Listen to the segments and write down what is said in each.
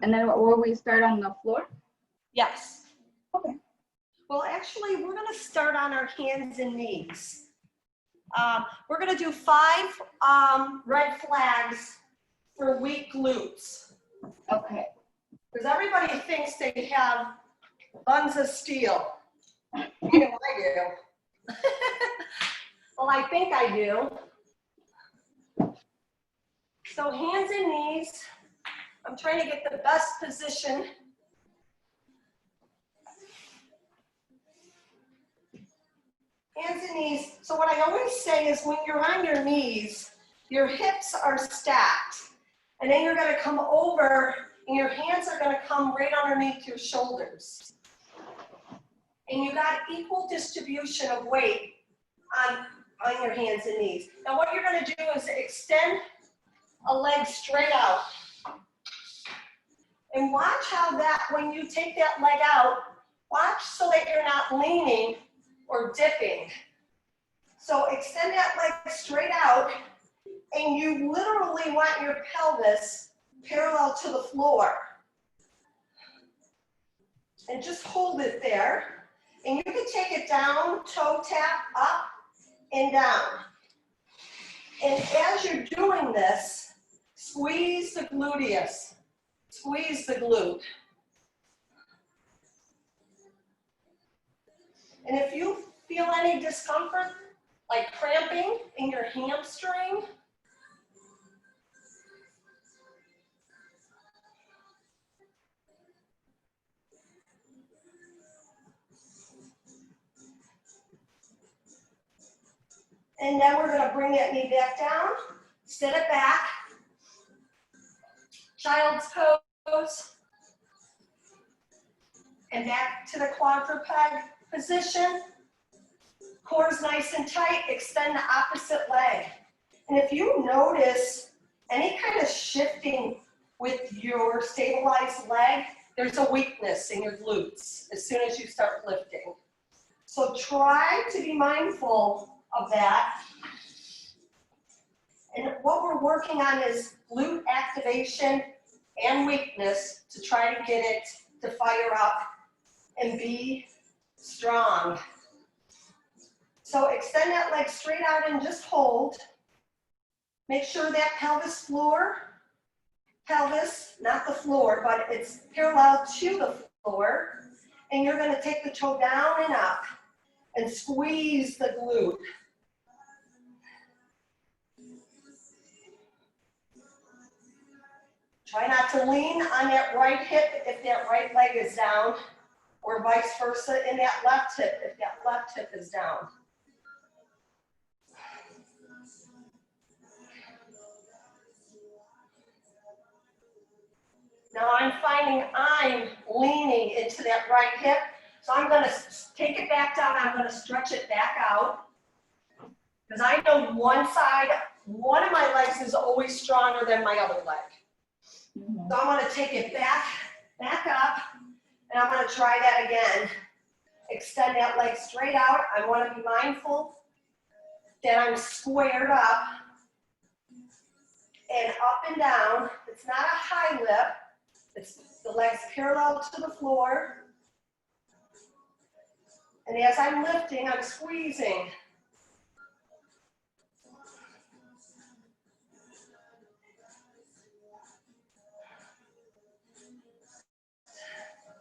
And then will we start on the floor? Yes. Okay. Well, actually, we're going to start on our hands and knees. We're going to do 5 red flags for weak glutes. Okay. Because everybody thinks they have buns of steel. I know I do. Well, I think I do. So hands and knees. I'm trying to get the best position. Hands and knees. So what I always say is when you're on your knees, your hips are stacked. And then you're going to come over and your hands are going to come right underneath your shoulders. And you got equal distribution of weight on your hands and knees. Now what you're going to do is extend a leg straight out. And watch how that, when you take that leg out, watch so that you're not leaning or dipping. So extend that leg straight out, and you literally want your pelvis parallel to the floor. And just hold it there. And you can take it down, toe tap, up and down. And as you're doing this, squeeze the gluteus, squeeze the glute. And if you feel any discomfort, like cramping in your hamstring, and then we're going to bring that knee back down, sit it back, child's pose, and back to the quadruped position. Core's nice and tight, extend the opposite leg. And if you notice any kind of shifting with your stabilized leg, there's a weakness in your glutes as soon as you start lifting. So try to be mindful of that. And what we're working on is glute activation and weakness to try to get it to fire up and be strong. So extend that leg straight out and just hold. Make sure that pelvis, not the floor, but it's parallel to the floor. And you're going to take the toe down and up and squeeze the glute. Try not to lean on that right hip if that right leg is down, or vice versa in that left hip if that left hip is down. Now I'm finding I'm leaning into that right hip, so I'm going to take it back down. I'm going to stretch it back out because I know one side, one of my legs is always stronger than my other leg. So I'm going to take it back up, and I'm going to try that again. Extend that leg straight out. I want to be mindful that I'm squared up and up and down. It's not a high lip. It's the legs parallel to the floor. And as I'm lifting, I'm squeezing.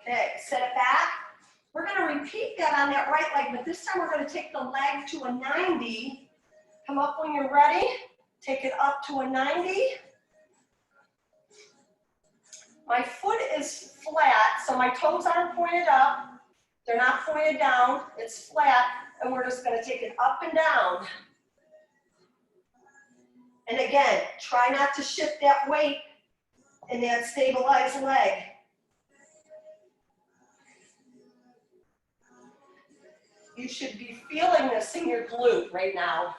Okay, set it back. We're going to repeat that on that right leg, but this time we're going to take the leg to a 90. Come up when you're ready. Take it up to a 90. My foot is flat, so my toes aren't pointed up. They're not pointed down. It's flat, and we're just going to take it up and down. And again, try not to shift that weight in that stabilized leg. You should be feeling this in your glute right now.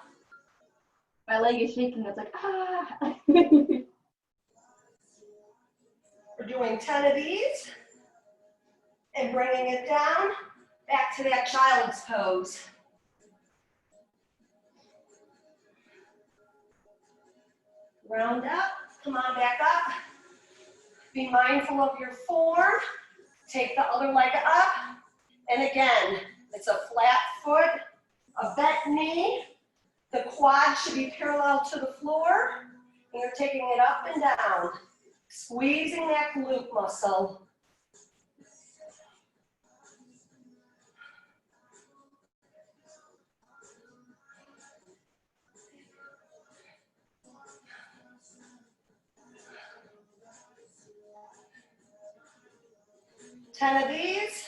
My leg is shaking. It's like, ah. We're doing 10 of these and bringing it down back to that child's pose. Round up, come on back up. Be mindful of your form. Take the other leg up. And again, it's a flat foot, a bent knee. The quad should be parallel to the floor. And you're taking it up and down, squeezing that glute muscle. Ten of these,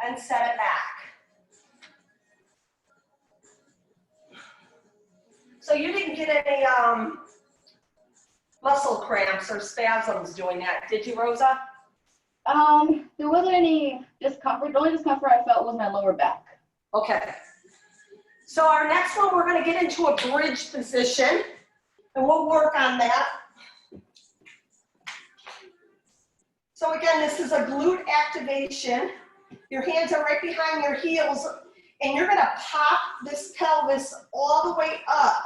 and set it back. So you didn't get any muscle cramps or spasms doing that, did you, Rosa? There wasn't any discomfort. The only discomfort I felt was my lower back. Okay. So our next one, we're going to get into a bridge position, and we'll work on that. So again, this is a glute activation. Your hands are right behind your heels, and you're going to pop this pelvis all the way up.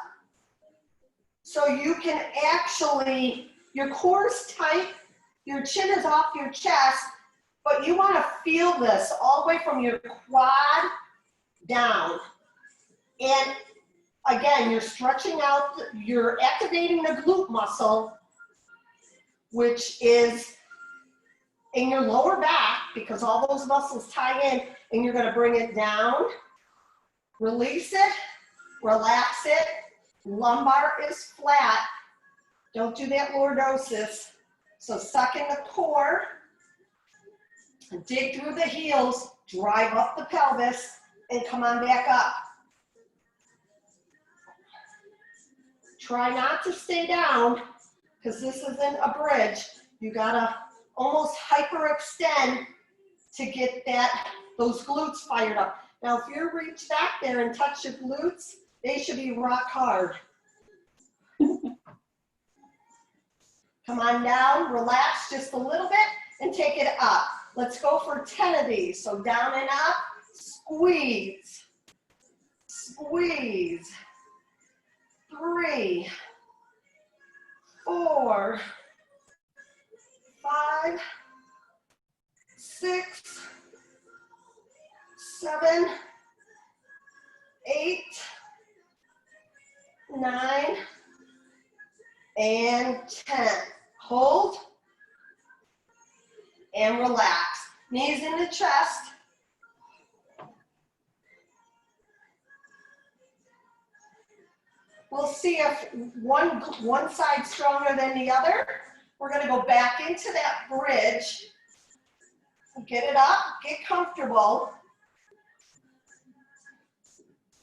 So you can actually, your core is tight, your chin is off your chest, but you want to feel this all the way from your quad down. And again, you're stretching out, you're activating the glute muscle, which is in your lower back, because all those muscles tie in, and you're going to bring it down, release it, relax it. Lumbar is flat. Don't do that lordosis. So suck in the core, dig through the heels, drive up the pelvis, and come on back up. Try not to stay down, because this isn't a bridge. You gotta almost hyperextend to get those glutes fired up. Now, if you reach back there and touch your glutes, they should be rock hard. Come on down, relax just a little bit, and take it up. Let's go for 10 of these. So down and up, squeeze, squeeze. 3, 4, 5, 6, 7, 8, 9, and 10. Hold and relax. Knees in the chest. We'll see if one side's stronger than the other. We're going to go back into that bridge. Get it up, get comfortable.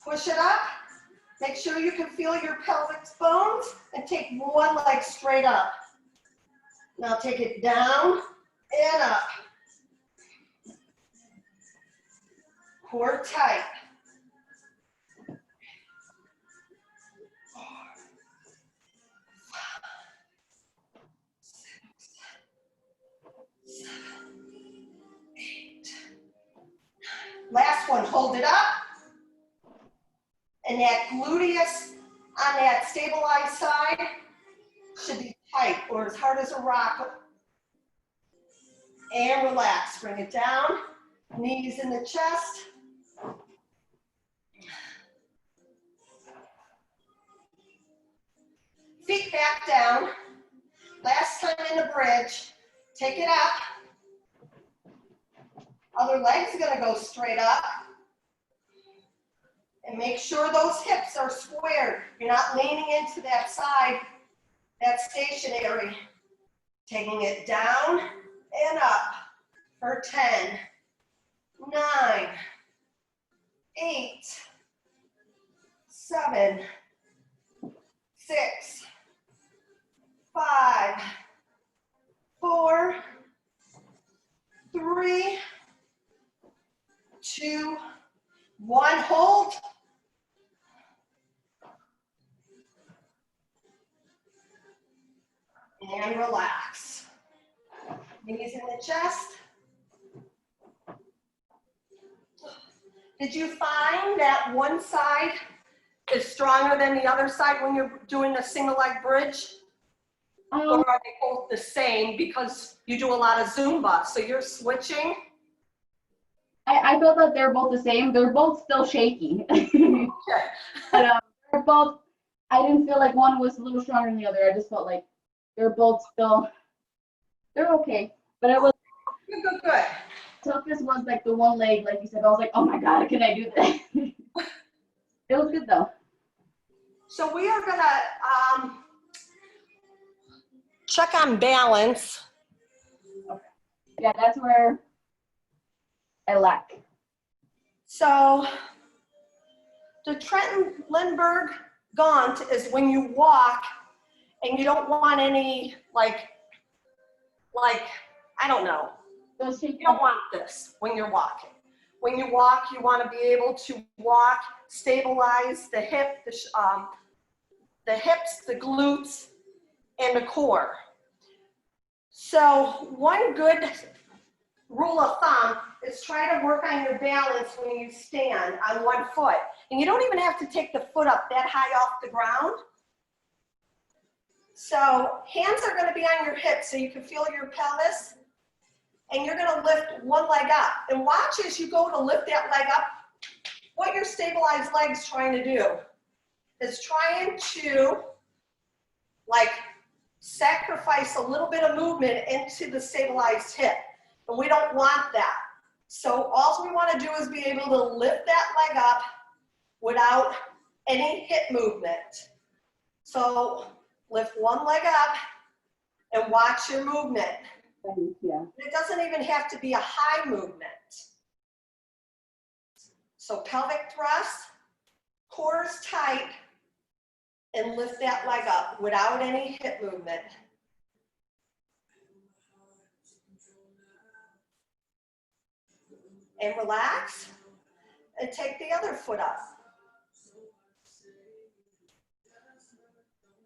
Push it up. Make sure you can feel your pelvic bones, and take one leg straight up. Now take it down and up. Core tight. 4, 5, 6, 7, 8, 9. Last one, hold it up. And that gluteus on that stabilized side should be tight, or as hard as a rock. And relax, bring it down. Knees in the chest. Feet back down. Last time in the bridge. Take it up. Other leg's gonna go straight up. And make sure those hips are squared. You're not leaning into that side that's stationary. Taking it down and up for 10, 9, 8, 7, 6, 5, 4, 3, 2, 1. Hold. And relax. Knees in the chest. Did you find that one side is stronger than the other side when you're doing a single leg bridge? Or are they both the same because you do a lot of Zumba? So you're switching? I felt that they're both the same. They're both still shaky. Okay. But they're both, I didn't feel like one was a little stronger than the other. I just felt like they're both still, they're okay. But it was, Good. toughest was like the one leg, like you said. I was like, oh my God, can I do this? It was good though. So we are gonna check on balance. Okay. Yeah, that's where I lack. So the Trenton Lindbergh gaunt is when you walk and you don't want any like I don't know. You don't want this when you're walking. When you walk, you want to be able to walk, stabilize the hip, the hips, the glutes, and the core. So one good rule of thumb is try to work on your balance when you stand on one foot. And you don't even have to take the foot up that high off the ground. So hands are going to be on your hips so you can feel your pelvis. And you're going to lift one leg up. And watch as you go to lift that leg up, what your stabilized leg's trying to do is trying to like sacrifice a little bit of movement into the stabilized hip. And we don't want that. So all we want to do is be able to lift that leg up without any hip movement. So lift one leg up and watch your movement. Yeah. It doesn't even have to be a high movement. So pelvic thrust, core is tight, and lift that leg up without any hip movement. And relax, and take the other foot up.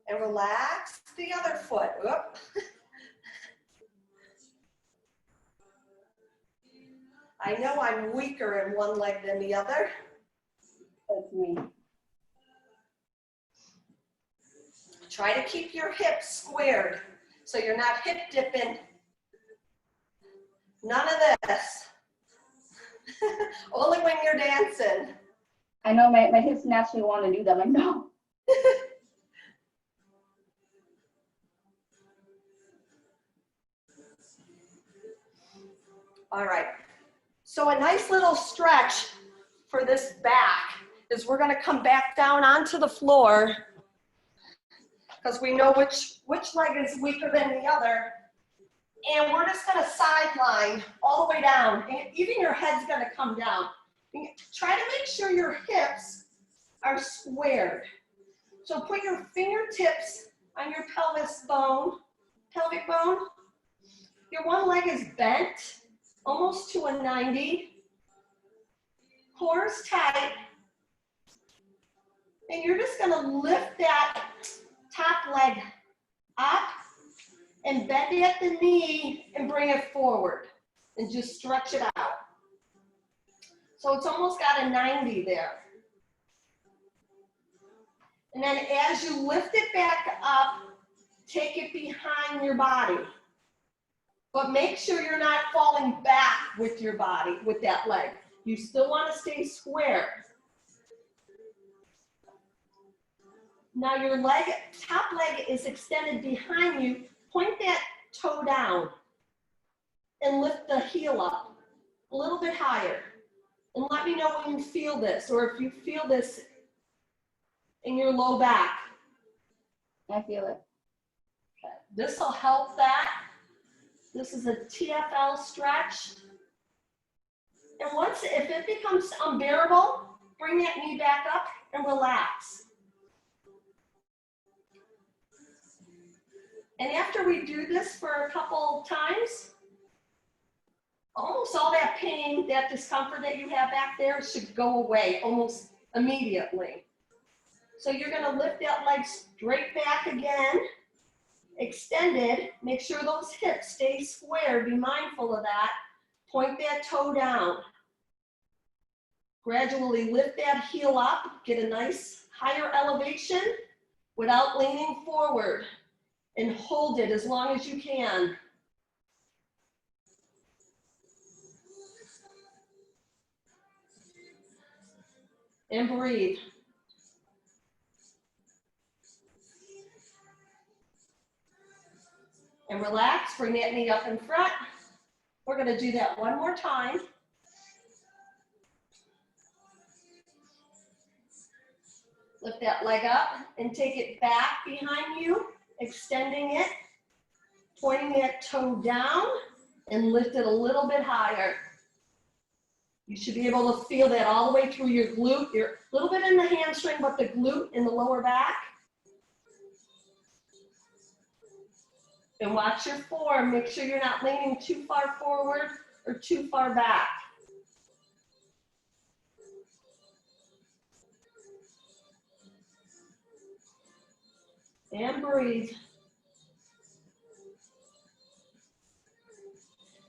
And relax the other foot. Oop. I know I'm weaker in one leg than the other. That's me. Try to keep your hips squared so you're not hip dipping. None of this. Only when you're dancing. I know my hips naturally want to do that. I'm like, no. All right. So a nice little stretch for this back is we're going to come back down onto the floor because we know which leg is weaker than the other. And we're just going to sideline all the way down. And even your head's going to come down. And try to make sure your hips are squared. So put your fingertips on your pelvic bone. Your one leg is bent, almost to a 90. Core is tight. And you're just going to lift that top leg up and bend at the knee and bring it forward and just stretch it out. So it's almost got a 90 there. And then as you lift it back up, take it behind your body. But make sure you're not falling back with your body, with that leg. You still want to stay square. Now your leg, top leg is extended behind you. Point that toe down and lift the heel up a little bit higher. And let me know when you feel this, or if you feel this in your low back. I feel it. This will help that. This is a Tfl stretch. And if it becomes unbearable, bring that knee back up and relax. And after we do this for a couple times, almost all that pain, that discomfort that you have back there should go away almost immediately. So you're going to lift that leg straight back again, extended. Make sure those hips stay square. Be mindful of that. Point that toe down. Gradually lift that heel up. Get a nice higher elevation without leaning forward. and hold it as long as you can. And breathe. And relax, bring that knee up in front. We're gonna do that one more time. Lift that leg up and take it back behind you, extending it, pointing that toe down, and lift it a little bit higher. You should be able to feel that all the way through your glute. You're a little bit in the hamstring, but the glute in the lower back. And watch your form. Make sure you're not leaning too far forward or too far back. And breathe.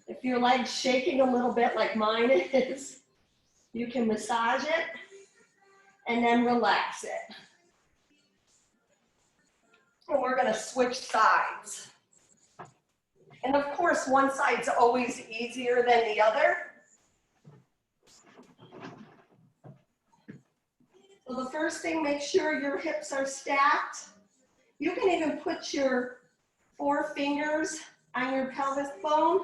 If your leg's shaking a little bit like mine is, you can massage it and then relax it. And we're going to switch sides. And of course, one side's always easier than the other. So the first thing, make sure your hips are stacked. You can even put your 4 fingers on your pelvis bone,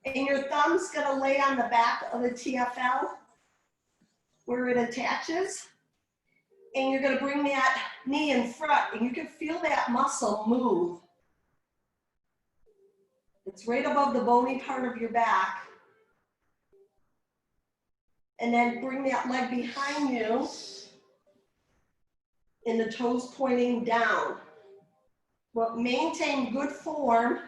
and your thumb's gonna lay on the back of the TFL where it attaches. And you're gonna bring that knee in front, and you can feel that muscle move. It's right above the bony part of your back. And then bring that leg behind you, and the toes pointing down. But maintain good form.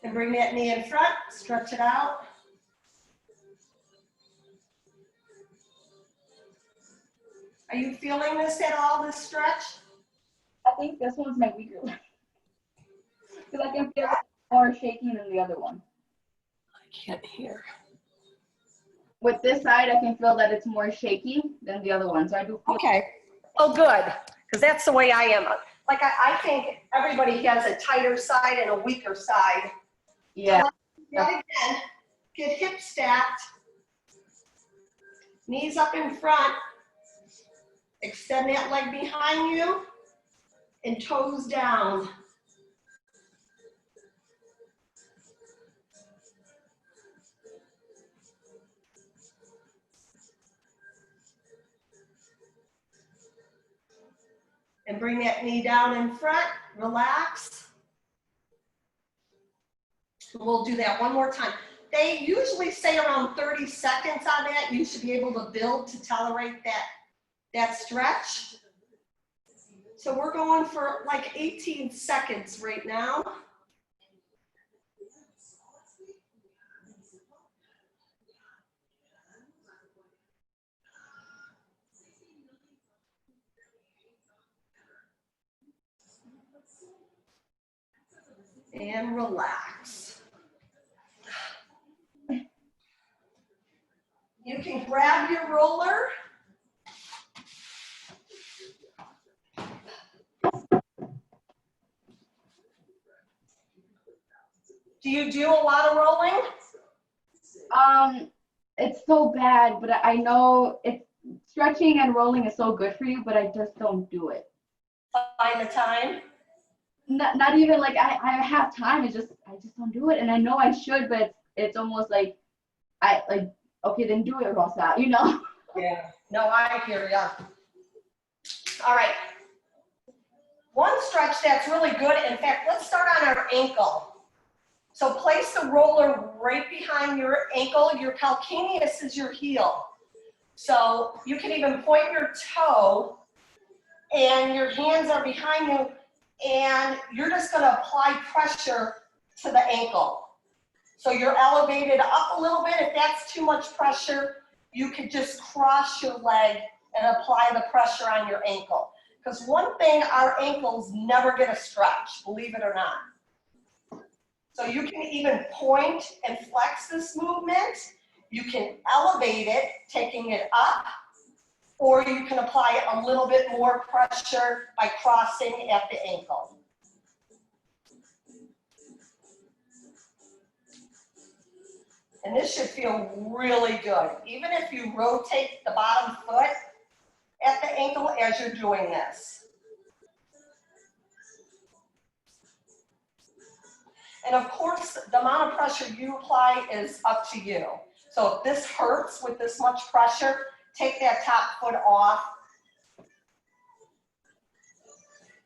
And bring that knee in front, stretch it out. Are you feeling this at all, this stretch? I think this one's my weaker leg. Because I can feel it more shaky than the other one. I can't hear. With this side, I can feel that it's more shaky than the other one. So I do feel. Okay. Oh, good. Because that's the way I am. Like, I think everybody has a tighter side and a weaker side. Yeah. So yet again, get hips stacked, knees up in front, extend that leg behind you, and toes down. And bring that knee down in front, relax. We'll do that one more time. They usually say around 30 seconds on that. You should be able to build to tolerate that stretch. So we're going for like 18 seconds right now. And relax. You can grab your roller. Do you do a lot of rolling? It's so bad, but I know it's stretching and rolling is so good for you, but I just don't do it. Find the time? Not even like I have time. I just don't do it, and I know I should, but it's almost like okay, then do it, Rosa. You know? Yeah. No, I hear ya. All right. One stretch that's really good. In fact, let's start on our ankle. So place the roller right behind your ankle. Your calcaneus is your heel. So you can even point your toe, and your hands are behind you, and you're just going to apply pressure to the ankle. So you're elevated up a little bit. If that's too much pressure, you could just cross your leg and apply the pressure on your ankle. Because one thing, our ankles never get a stretch, believe it or not. So you can even point and flex this movement. You can elevate it, taking it up, or you can apply a little bit more pressure by crossing at the ankle. And this should feel really good, even if you rotate the bottom foot at the ankle as you're doing this. And of course, the amount of pressure you apply is up to you. So if this hurts with this much pressure, take that top foot off.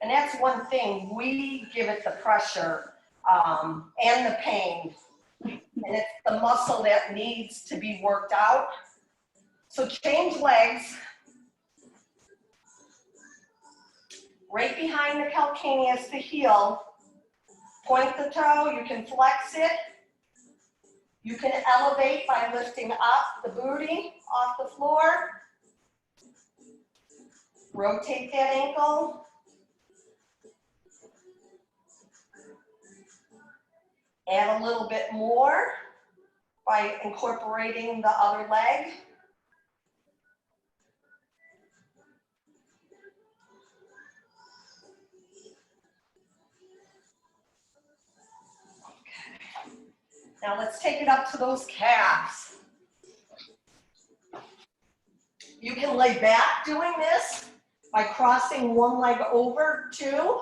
And that's one thing, we give it the pressure and the pain. And it's the muscle that needs to be worked out. So change legs. Right behind the calcaneus, the heel. Point the toe, you can flex it. You can elevate by lifting up the booty off the floor. Rotate that ankle. Add a little bit more by incorporating the other leg. Okay. Now let's take it up to those calves. You can lay back doing this by crossing one leg over two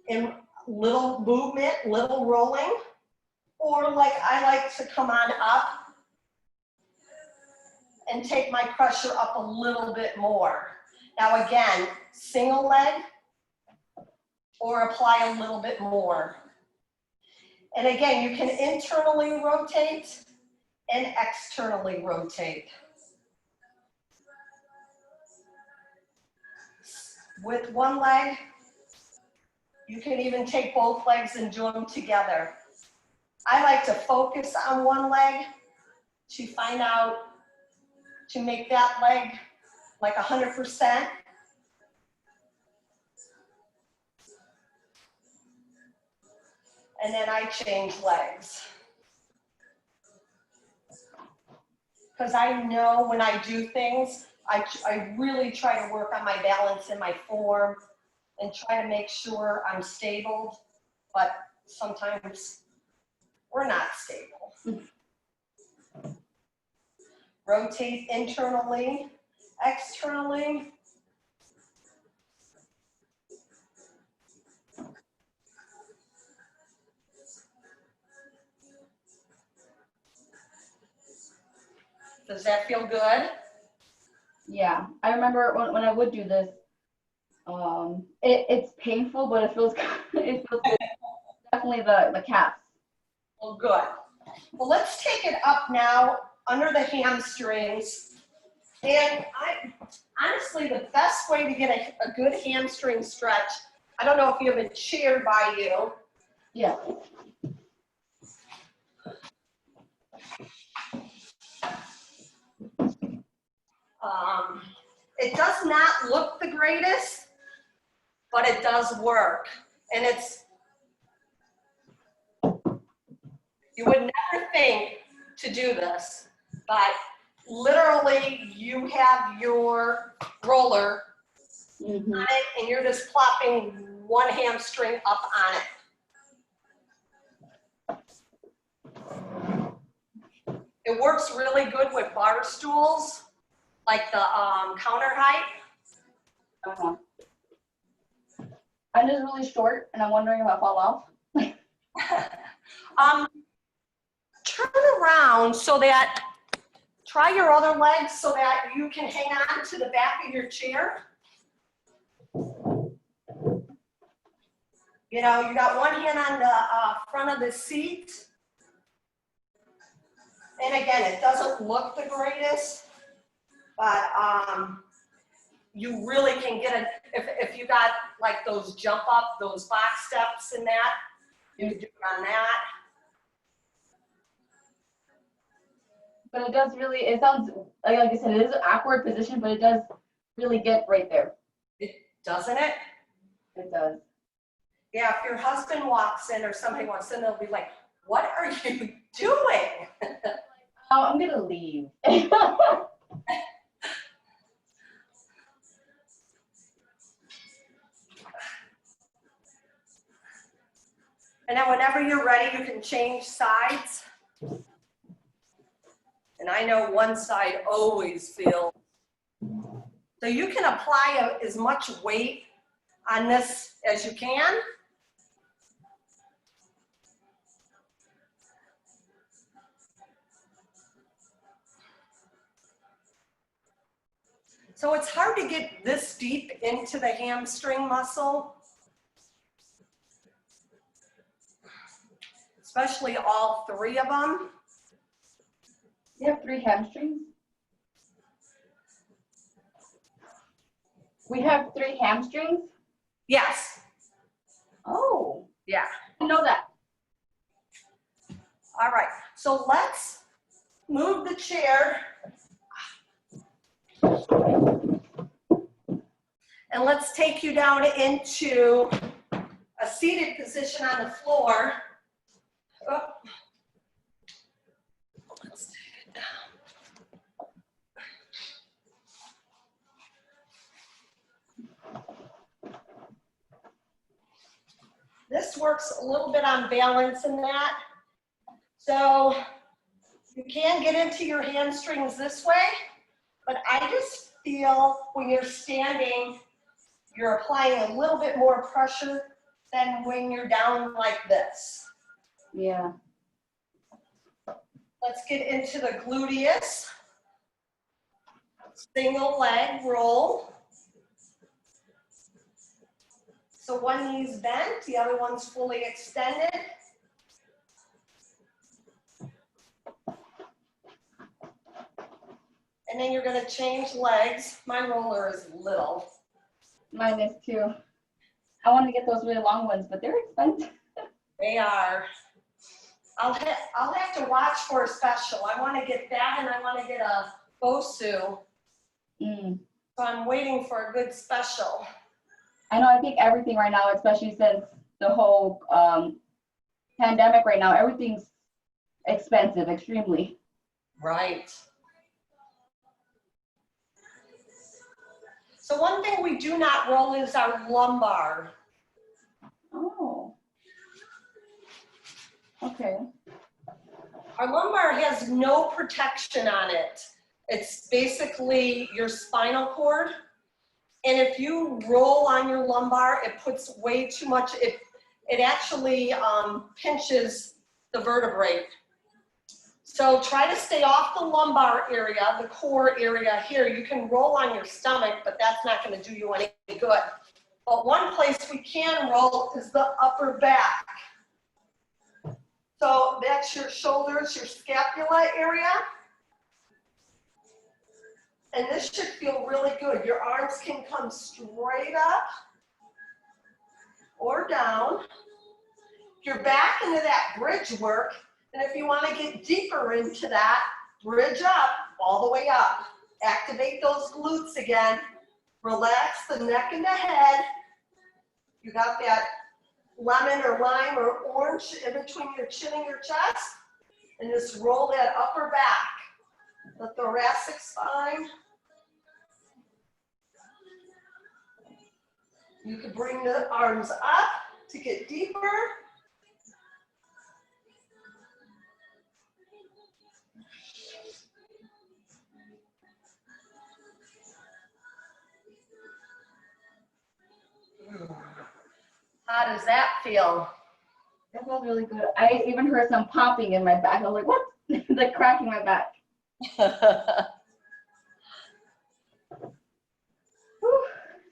in little movement, little rolling, or like I like to come on up and take my pressure up a little bit more. Now again, single leg or apply a little bit more. And again, you can internally rotate and externally rotate. With one leg, you can even take both legs and join them together. I like to focus on one leg to find out, to make that leg like 100%. And then I change legs. Because I know when I do things, I really try to work on my balance and my form and try to make sure I'm stable, but sometimes we're not stable. Rotate internally, externally. Does that feel good? Yeah, I remember when I would do this, it's painful, but it feels it feels good. Definitely the calves. Well, good. Well, let's take it up now under the hamstrings. And honestly, the best way to get a good hamstring stretch, I don't know if you have a chair by you. Yeah. It does not look the greatest, but it does work. And you would never think to do this, but literally you have your roller on it and you're just plopping one hamstring up on it. It works really good with bar stools, like the counter height. I'm just really short, and I'm wondering if I fall off. Turn around so that, try your other leg so that you can hang on to the back of your chair. You know, you got one hand on the front of the seat. And again, it doesn't look the greatest, but you really can get it, if you got like those jump up, those box steps in that, you can do it on that. But it does really, it sounds, like I said, it is an awkward position, but it does really get right there. doesn't it? It does. Yeah, if your husband walks in or somebody walks in, they'll be like, what are you doing? Oh, I'm gonna leave. And then whenever you're ready, you can change sides. And I know one side always feels. So you can apply as much weight on this as you can. So it's hard to get this deep into the hamstring muscle, especially all three of them. You have 3 hamstrings? We have 3 hamstrings? Yes. Oh, Yeah. I know that. All right. So let's move the chair. And let's take you down into a seated position on the floor. Oh. Let's take it down. This works a little bit on balance in that. So you can get into your hamstrings this way, but I just feel when you're standing, you're applying a little bit more pressure than when you're down like this. Yeah. Let's get into the gluteus. Single leg roll. So one knee's bent, the other one's fully extended. And then you're going to change legs. My roller is little. Mine is too. I want to get those really long ones, but they're expensive. They are. I'll have to watch for a special. I want to get that and I want to get a Bosu. So I'm waiting for a good special. I know, I think everything right now, especially since the whole pandemic right now, everything's expensive, extremely. Right. So one thing we do not roll is our lumbar. Oh. Okay. Our lumbar has no protection on it. It's basically your spinal cord. And if you roll on your lumbar, it puts way too much, it actually pinches the vertebrae. So try to stay off the lumbar area, the core area here. You can roll on your stomach, but that's not going to do you any good. But one place we can roll is the upper back. So that's your shoulders, your scapula area. And this should feel really good. Your arms can come straight up or down. You're back into that bridge work. And if you want to get deeper into that, bridge up, all the way up. Activate those glutes again. Relax the neck and the head. You got that lemon or lime or orange in between your chin and your chest. And just roll that upper back. The thoracic spine. You can bring the arms up to get deeper. How does that feel? That feels really good. I even heard some popping in my back. I was like, what? Like cracking my back.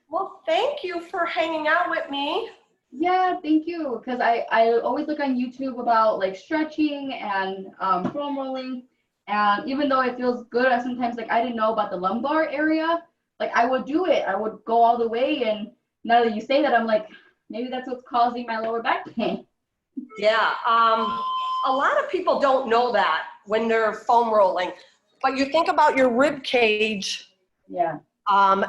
Well, thank you for hanging out with me. Yeah, thank you. Because I always look on YouTube about like stretching and foam rolling. And even though it feels good, I sometimes like I didn't know about the lumbar area. Like I would do it. I would go all the way. And now that you say that, I'm like, maybe that's what's causing my lower back pain. Yeah, a lot of people don't know that when they're foam rolling. But you think about your rib cage. Yeah.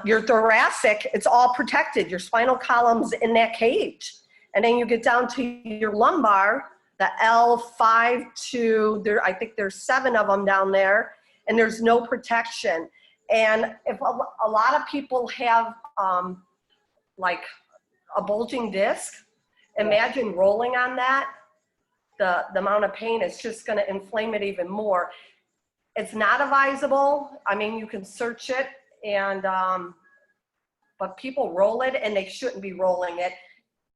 Your thoracic, it's all protected. Your spinal column's in that cage. And then you get down to your lumbar, the L5 to, I think there's 7 of them down there, and there's no protection. And if a lot of people have like a bulging disc, imagine rolling on that, the amount of pain is just gonna inflame it even more. It's not advisable. I mean, you can search it, and but people roll it, and they shouldn't be rolling it.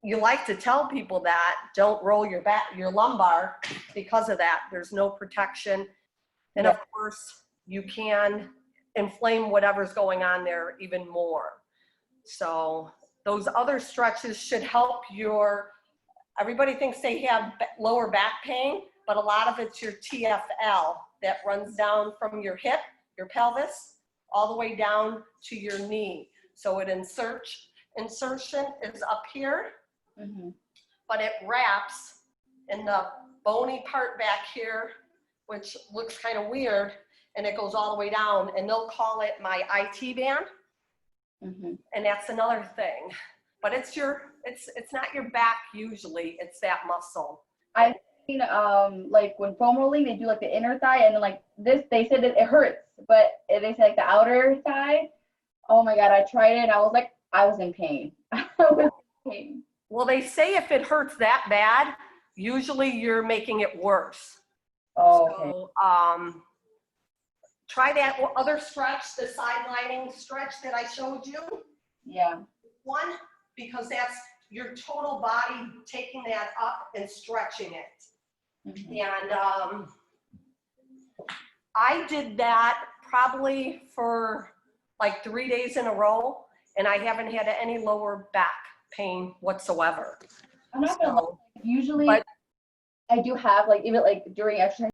You like to tell people that, don't roll your lumbar because of that. There's no protection. And of course, you can inflame whatever's going on there even more. So those other stretches should help everybody thinks they have lower back pain, but a lot of it's your TFL that runs down from your hip, your pelvis, all the way down to your knee. So insertion is up here, but it wraps in the bony part back here, which looks kind of weird, and it goes all the way down, and they'll call it my IT band. And that's another thing. But it's not your back usually, it's that muscle. I've seen like when foam rolling, they do like the inner thigh, and then like this, they said that it hurts, but they said like the outer thigh. Oh my God, I tried it and I was in pain. I was in pain. Well, they say if it hurts that bad, usually you're making it worse. Oh, okay. So, try that other stretch, the side lining stretch that I showed you. Yeah. One, because that's your total body taking that up and stretching it. And I did that probably for like 3 days in a row, and I haven't had any lower back pain whatsoever. I'm not gonna lie, usually I do have like, even like during exercise